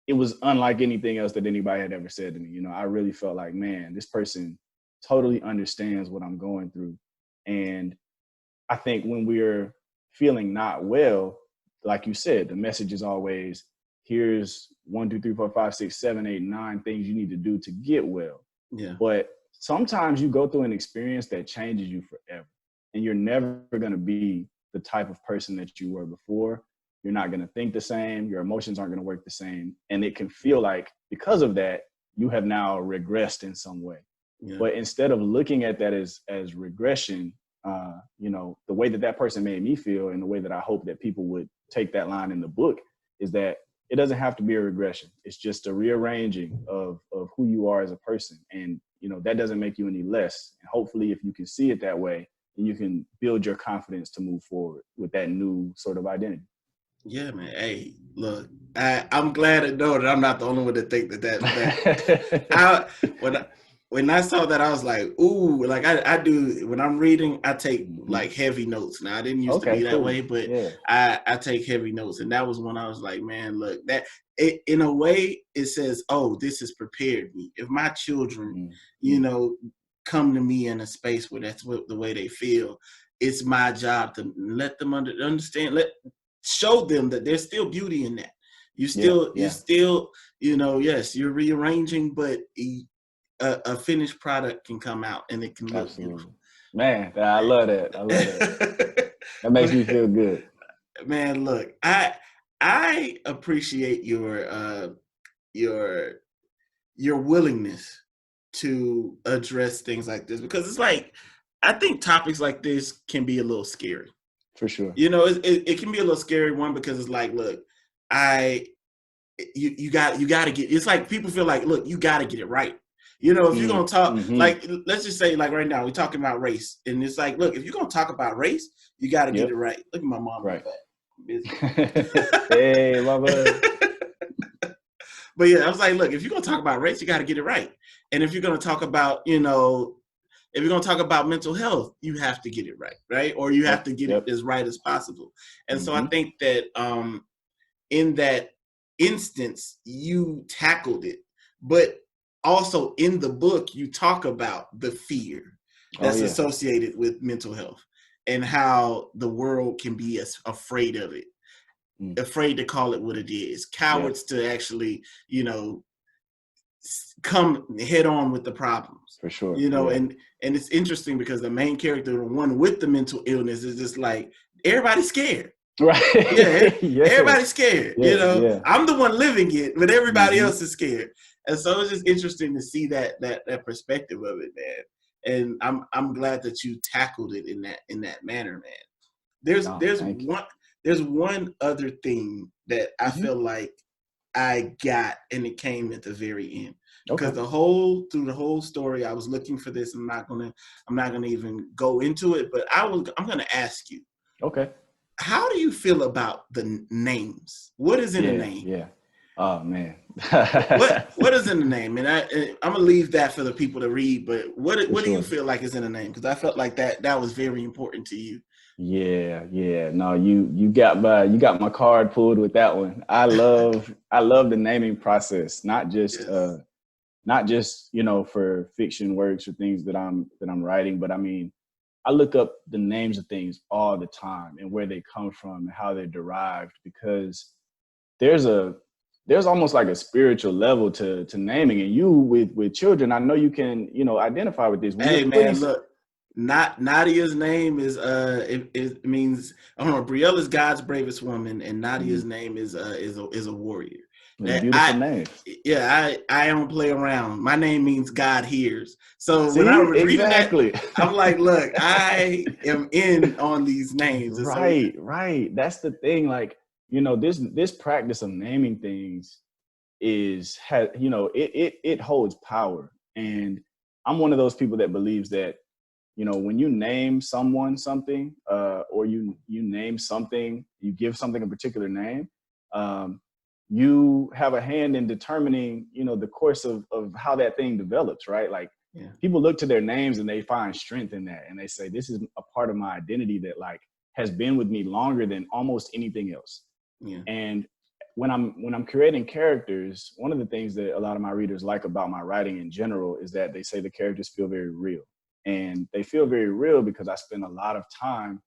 it was unlike anything else that anybody had ever said to me. I really felt like, man, this person totally understands what I'm going through. And I think when we're feeling not well, like you said, the message is always, here's 1, 2, 3, 4, 5, 6, 7, 8, 9 things you need to do to get well. Yeah. But sometimes you go through an experience that changes you forever, and you're never going to be the type of person that you were before. You're not going to think the same. Your emotions aren't going to work the same. And it can feel like because of that, you have now regressed in some way. Yeah. But instead of looking at that as regression, the way that person made me feel, and the way that I hope that people would take that line in the book, is that it doesn't have to be a regression. It's just a rearranging of who you are as a person. And, that doesn't make you any less. And hopefully if you can see it that way, then you can build your confidence to move forward with that new sort of identity. Yeah, man. Hey, look, I'm glad to know that I'm not the only one to think that. When I saw that, I was like, ooh, like I do, when I'm reading, I take like heavy notes. Now I didn't used to be that way, but I take heavy notes. And that was when I was like, man, look, in a way it says, oh, this has prepared me. If my children, come to me in a space where that's the way they feel, it's my job to let them understand, show them that there's still beauty in that. You still, yes, you're rearranging, but a finished product can come out and it can look beautiful. Man, I love that. That makes me feel good. Man, look, I appreciate your willingness to address things like this, because it's like, I think topics like this can be a little scary. For sure. It can be a little scary, one, because it's like, look, you got to get, it's like people feel like, look, you got to get it right. If you're going to talk, like, let's just say, like right now, we're talking about race. And it's like, look, if you're going to talk about race, you got to get it right. Look at my mom. Right. Hey, mama. But yeah, I was like, look, if you're going to talk about race, you got to get it right. And if you're going to talk about, if you're going to talk about mental health, you have to get it right, right? Or you have to get it as right as possible. And so I think that in that instance, you tackled it. But also in the book, you talk about the fear that's associated with mental health and how the world can be afraid of it, afraid to call it what it is, cowards to actually, come head on with the problems. For sure. And it's interesting because the main character, the one with the mental illness, is just like, everybody's scared. Yeah, Right. Yes. everybody's scared. Yeah. Yeah. I'm the one living it, but everybody Hmm. else is scared. And so it's just interesting to see that perspective of it, man. And I'm glad that you tackled it in that manner, man. There's Oh, there's thank you. one there's one other thing that I Hmm. feel like I got, and it came at the very end. Because Okay. through the whole story, I was looking for this. I'm not gonna even go into it, but I'm gonna ask you, Okay. how do you feel about the names? What is in a Yeah. name? Yeah. Oh man. What is in the name? And I'm gonna leave that for the people to read. But For what do you sure. feel like is in a name? Because I felt like that was very important to you. Yeah, yeah. No, you got my card pulled with that one. I love the naming process, Yes. not just, for fiction works or things that I'm writing, but I mean, I look up the names of things all the time and where they come from and how they're derived, because there's a there's almost like a spiritual level to naming. And you with children, I know you can, identify with this. When you're Hey putting man, look. Not Nadia's name is it means, I don't know, Briella's God's bravest woman, and Nadia's Mhm. name is a warrior. That Beautiful names. I don't play around. My name means God hears. So when I See, was reading that, exactly. I'm like, look, I am in on these names. And so yeah, Right, right. That's the thing. Like, this practice of naming things it holds power. And I'm one of those people that believes that, when you name someone something, or you name something, you give something a particular name, um, you have a hand in determining, the course of how that thing develops, right? Like, yeah, people look to their names and they find strength in that, and they say, this is a part of my identity that, like, has been with me longer than almost anything else. yeah, And when I'm creating characters, one of the things that a lot of my readers like about my writing in general is that they say the characters feel very real. And they feel very real because I spend a lot of time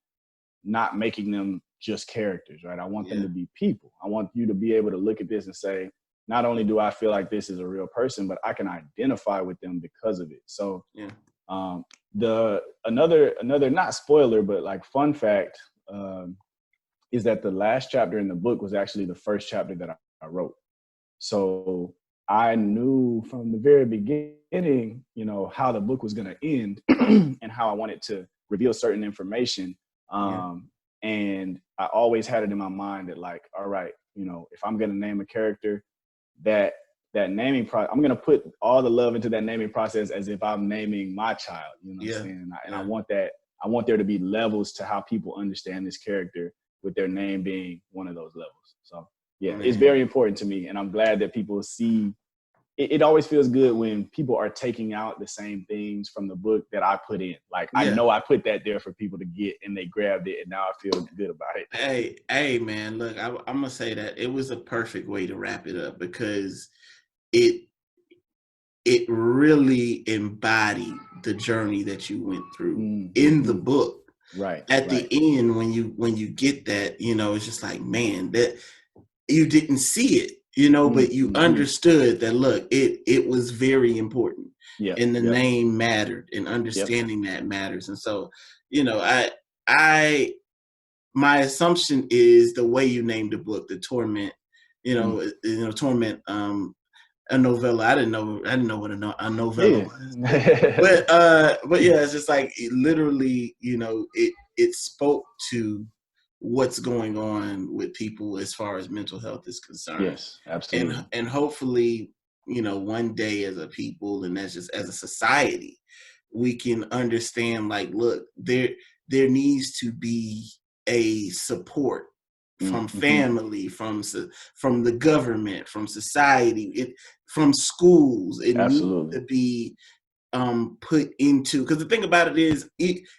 not making them just characters, right? I want them yeah, to be people. I want you to be able to look at this and say, not only do I feel like this is a real person, but I can identify with them because of it. So, yeah. um, the another not spoiler, but like fun fact, is that the last chapter in the book was actually the first chapter that I wrote. So I knew from the very beginning, how the book was going to end and how I wanted to reveal certain information. Yeah. And I always had it in my mind that, like, all right, if I'm going to name a character, that that naming process, I'm going to put all the love into that naming process as if I'm naming my child. You know what I'm Yeah. saying? And I Yeah. want that. I want there to be levels to how people understand this character, with their name being one of those levels. So yeah, it's Man. very important to me, and I'm glad that people see. It always feels good when people are taking out the same things from the book that I put in. Like, I Yeah. know I put that there for people to get, and they grabbed it, and now I feel good about it. Hey, man, look, I'm gonna say that it was a perfect way to wrap it up, because it it really embodied the journey that you went through in the Mm-hmm. book. Right, At the right. end, when you get that, it's just like, man, that you didn't see it, but you Mm-hmm. understood that, look, it was very important, Yep, and the yep, name mattered, and yep. understanding that matters. And so, I my assumption is the way you named the book, the Torment, Mm. Torment, a novella. I didn't know what a novella Yeah. was, but yeah, it's just like, it literally, it spoke to what's going on with people as far as mental health is concerned. Yes, absolutely. And hopefully, one day, as a people, and as just as a society, we can understand, like, look, there needs to be a support from Mm-hmm. family, from the government, from society, from schools. It needs Absolutely. to be put into, because the thing about it is,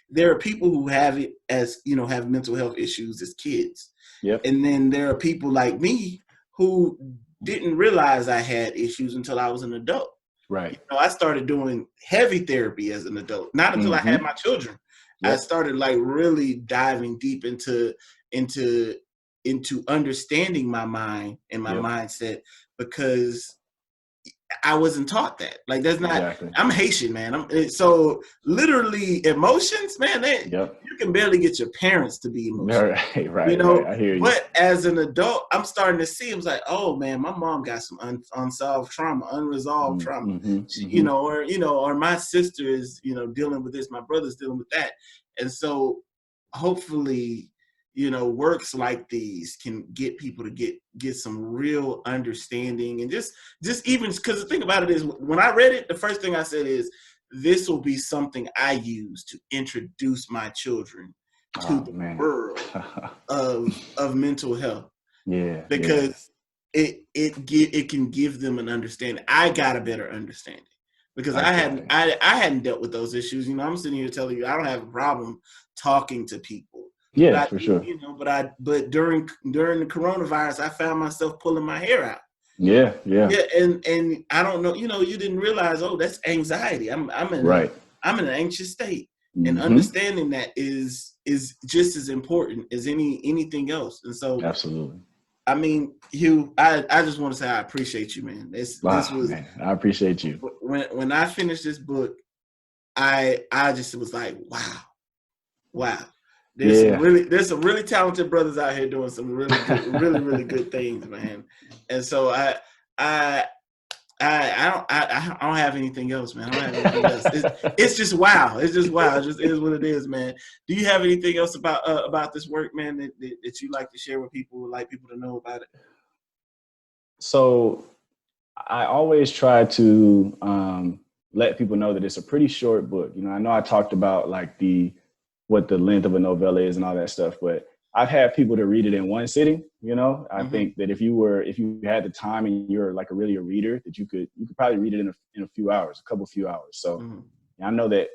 there are people who have it as, have mental health issues as kids, Yep. and then there are people like me who didn't realize I had issues until I was an adult. Right. I started doing heavy therapy as an adult, not until I had Mm-hmm. my children. I Yep. started, like, really diving deep into into understanding my mind and my Yep. mindset, because I wasn't taught that. Like that's not. Exactly. I'm Haitian, man. So literally emotions, man. Yep. You can barely get your parents to be emotional. Right. I hear you. But as an adult, I'm starting to see. It was like, oh man, my mom got some unsolved trauma, unresolved trauma. Or my sister is, dealing with this. My brother's dealing with that, and so hopefully, works like these can get people to get some real understanding, and just even because the thing about it is, when I read it, the first thing I said is, this will be something I use to introduce my children to the world of mental health. Yeah, because it can give them an understanding. I got a better understanding because I hadn't dealt with those issues. I'm sitting here telling you I don't have a problem talking to people. Yeah, for sure. But during the coronavirus, I found myself pulling my hair out. Yeah. And I don't know. You didn't realize. Oh, that's anxiety. I'm in an anxious state, and understanding that is just as important as anything else. And so, absolutely. I mean, Hugh, I just want to say I appreciate you, man. This was, man, I appreciate you. When I finished this book, I just was like, wow. There's some really talented brothers out here doing some really good, really good things, man. And so I don't have anything else, man. I don't have anything else. It's just wow. It's just wow. It just is what it is, man. Do you have anything else about this work, man, that you like to share with people, would like people to know about it? So I always try to let people know that it's a pretty short book. I know I talked about like what the length of a novella is and all that stuff, but I've had people to read it in one sitting. I think that if you had the time and you're like a reader, that you could probably read it in a few hours, a few hours. So I know that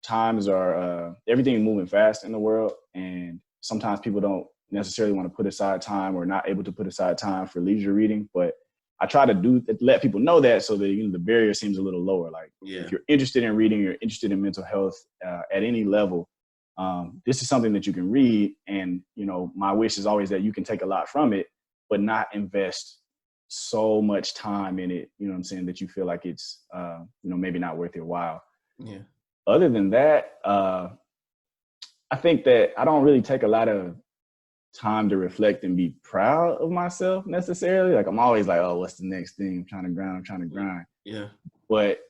times are everything moving fast in the world, and sometimes people don't necessarily want to put aside time or not able to put aside time for leisure reading. But I try to let people know that, so that the barrier seems a little lower. Like if you're interested in reading, you're interested in mental health at any level. This is something that you can read, and my wish is always that you can take a lot from it, but not invest so much time in it. You know what I'm saying? That you feel like it's maybe not worth your while. Yeah. Other than that, I think that I don't really take a lot of time to reflect and be proud of myself necessarily. Like I'm always like, oh, what's the next thing? I'm trying to grind. Yeah. But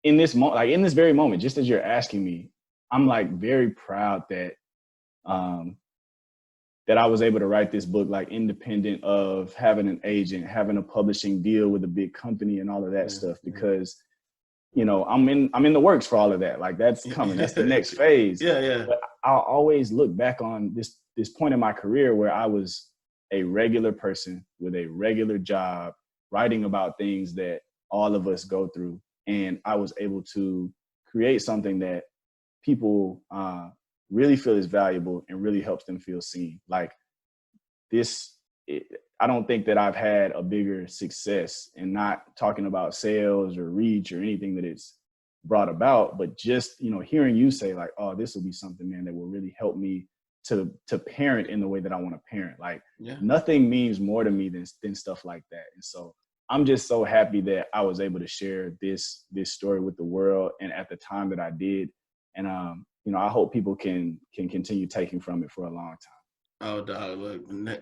in this moment, like in this very moment, just as you're asking me, I'm like very proud that that I was able to write this book, like independent of having an agent, having a publishing deal with a big company and all of that stuff, because I'm in the works for all of that. Like that's coming. That's the next phase. Yeah. But I'll always look back on this point in my career where I was a regular person with a regular job, writing about things that all of us go through, and I was able to create something that people really feel is valuable and really helps them feel seen. Like I don't think that I've had a bigger success, in not talking about sales or reach or anything that it's brought about, but just, hearing you say like, oh, this will be something, man, that will really help me to parent in the way that I want to parent. Like nothing means more to me than stuff like that. And so I'm just so happy that I was able to share this story with the world, and at the time that I did. And, I hope people can continue taking from it for a long time. Oh, dog,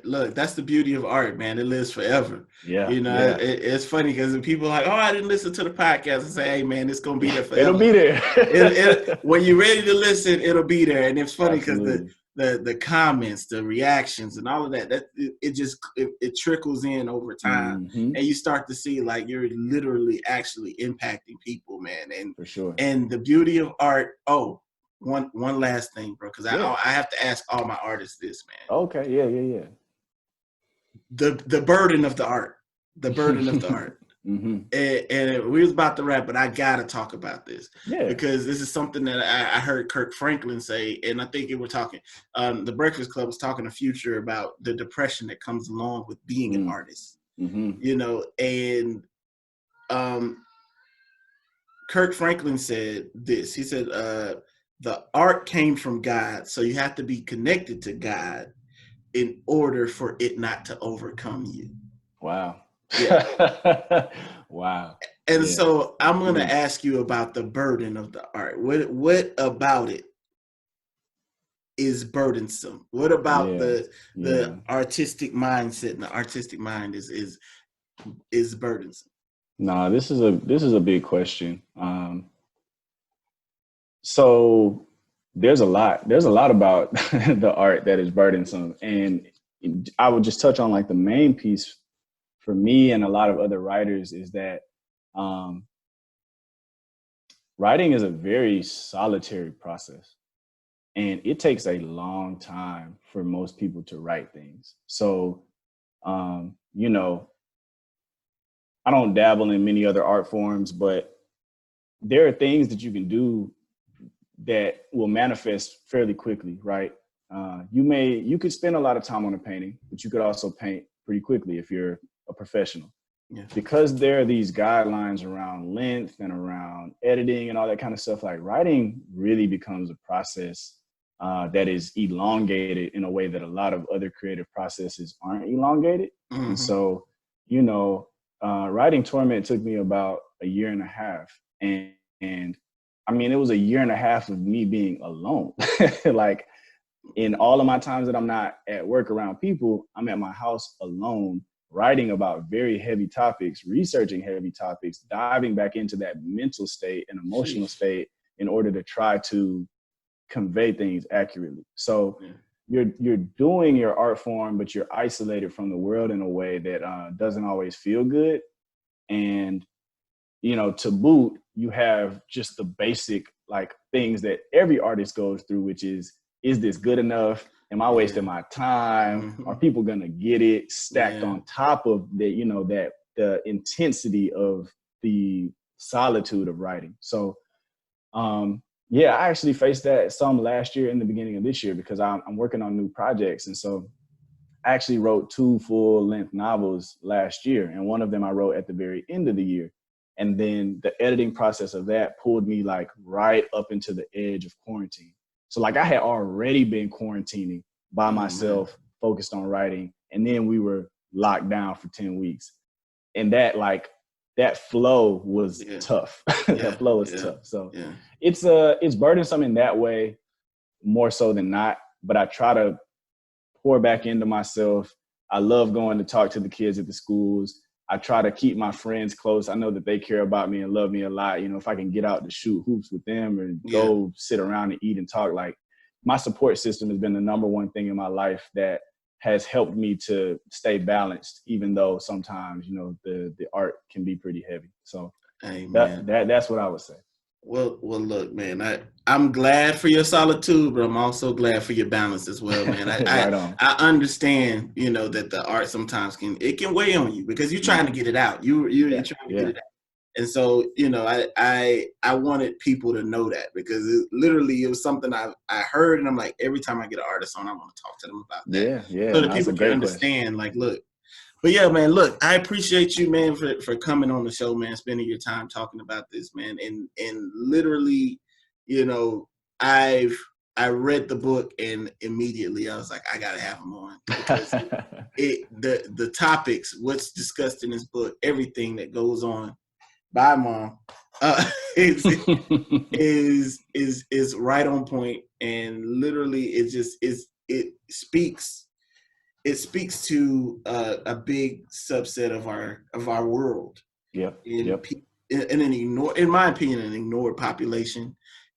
look, that's the beauty of art, man. It lives forever. Yeah. It's funny because people are like, oh, I didn't listen to the podcast, and say, hey, man, it's going to be there forever. It'll be there. When you're ready to listen, it'll be there. And it's funny because the comments, the reactions, and all of that it trickles in over time, and you start to see like you're literally actually impacting people, man. And for sure. And the beauty of art. Oh, one last thing, bro, because I have to ask all my artists this, man. Okay, yeah. The burden of the art, and we was about to wrap, but I gotta talk about this because this is something that I heard Kirk Franklin say, and I think we're talking. The Breakfast Club was talking to Future about the depression that comes along with being an artist, and Kirk Franklin said this. He said, the art came from God, so you have to be connected to God in order for it not to overcome you. Wow. Yeah. Wow. And Yeah. so I'm going to Mm. ask you about the burden of the art. What about it is burdensome? What about Yeah. the Yeah. artistic mindset and the artistic mind is burdensome? Nah, this is a big question. So there's a lot about the art that is burdensome, and I would just touch on like the main piece for me and a lot of other writers is that um, writing is a very solitary process, and it takes a long time for most people to write things. So you know, I don't dabble in many other art forms, but there are things that you can do that will manifest fairly quickly, right? You could spend a lot of time on a painting, but you could also paint pretty quickly if you're a professional. Yeah. Because there are these guidelines around length and around editing and all that kind of stuff, like writing really becomes a process that is elongated in a way that a lot of other creative processes aren't elongated. And Mm-hmm. so, you know, writing Torment took me about a year and a half. And I mean, it was a year and a half of me being alone. Like in all of my times that I'm not at work around people, I'm at my house alone, writing about very heavy topics, researching heavy topics, diving back into that mental state and emotional Sheesh. state in order to try to convey things accurately. So Yeah. you're doing your art form, but you're isolated from the world in a way that doesn't always feel good. And to boot, you have just the basic like things that every artist goes through, which is this good enough? Am I wasting Yeah. my time? Are Mm-hmm. people gonna get it? Stacked Yeah. on top of that the intensity of the solitude of writing. So yeah, I actually faced that some last year in the beginning of this year because I'm working on new projects. And so I actually wrote 2 full-length novels last year, and one of them I wrote at the very end of the year. And then the editing process of that pulled me like right up into the edge of quarantine. So like I had already been quarantining by Oh man. myself, focused on writing, and then we were locked down for 10 weeks. And that flow was Yeah. tough. That Yeah. flow was Yeah. tough. So Yeah. it's burdensome in that way more so than not, but I try to pour back into myself. I love going to talk to the kids at the schools. I try to keep my friends close. I know that they care about me and love me a lot. If I can get out to shoot hoops with them or Yeah. go sit around and eat and talk, like my support system has been the number one thing in my life that has helped me to stay balanced, even though sometimes, the art can be pretty heavy. So Amen. that's what I would say. Well, look, man. I'm glad for your solitude, but I'm also glad for your balance as well, man. I Right on. I understand, that the art sometimes can weigh on you because you're trying Yeah. to get it out. You're Yeah. trying to get Yeah. it out, and so I wanted people to know that because it was something I heard, and I'm like every time I get an artist on, I want to talk to them about that Yeah. Yeah. so that No, that's people a can great question. understand. Like, look. But yeah, man, look, I appreciate you, man, for coming on the show, man, spending your time talking about this, man. And literally, you know, I've I read the book and immediately I was like, I gotta have him on because the topics, what's discussed in this book, everything that goes on. Bye, mom. Is is right on point, and literally, it speaks to a big subset of our world Yep. in Yep. in my opinion, an ignored population,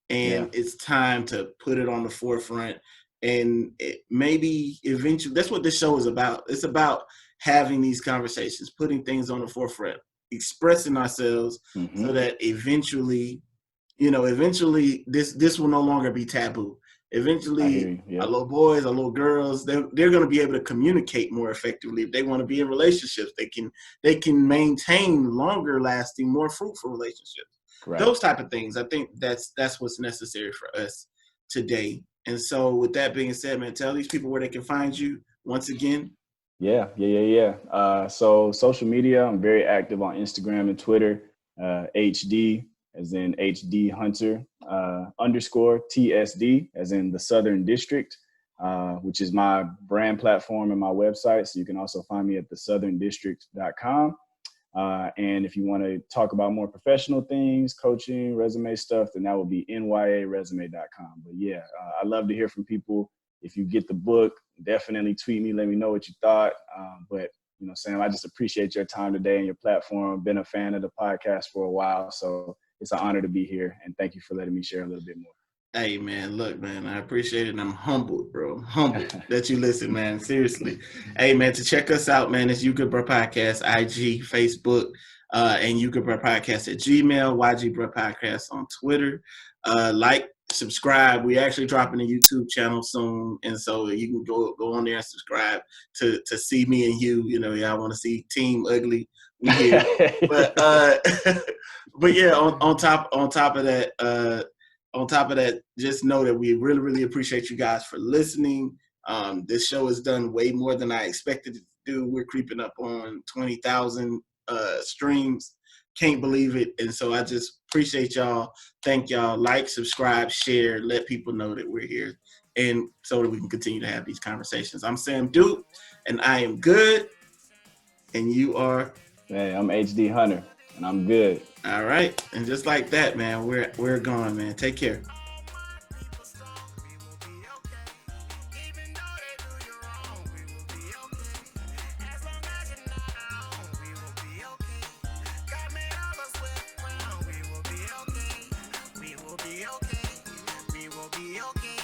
Yeah. and it's time to put it on the forefront. And maybe eventually, that's what this show is about. It's about having these conversations, putting things on the forefront, expressing ourselves, so Hmm. that eventually this will no longer be taboo. I hear Eventually, you. our Yep. little boys, our little girls, they're going to be able to communicate more effectively. If they want to be in relationships, they can maintain longer lasting, more fruitful relationships. Right. Those type of things. I think that's what's necessary for us today. And so, with that being said, man, tell these people where they can find you once again. Yeah. Yeah. Yeah. Yeah. So social media, I'm very active on Instagram and Twitter. HD as in HD Hunter _TSD as in the Southern District. which is my brand platform and my website. So you can also find me at thesoutherndistrict.com. And if you want to talk about more professional things, coaching, resume stuff, then that will be nyaresume.com. But yeah, I love to hear from people. If you get the book, definitely tweet me. Let me know what you thought. But, Sam, I just appreciate your time today and your platform. I've been a fan of the podcast for a while, so it's an honor to be here. And thank you for letting me share a little bit more. Hey, man, look, man, I appreciate it. And I'm humbled, bro. I'm humbled that you listen, man. Seriously. Hey, man, to check us out, man, it's You Good Bro Podcast, IG, Facebook, and You Good Bro Podcast at Gmail, YG Bro Podcast on Twitter. Like, subscribe. We're actually dropping a YouTube channel soon, and so you can go on there and subscribe to see me and Hugh. Y'all want to see Team Ugly. We here. But yeah, on top of that, just know that we really, really appreciate you guys for listening. This show has done way more than I expected it to do. We're creeping up on 20,000 streams. Can't believe it. And so I just appreciate y'all. Thank y'all. Like, subscribe, share, let people know that we're here, and so that we can continue to have these conversations. I'm Sam Duke, and I am good. And you are? Hey, I'm HD Hunter, and I'm good. All right. And just like that, man, we're gone, man. Take care. We will be okay.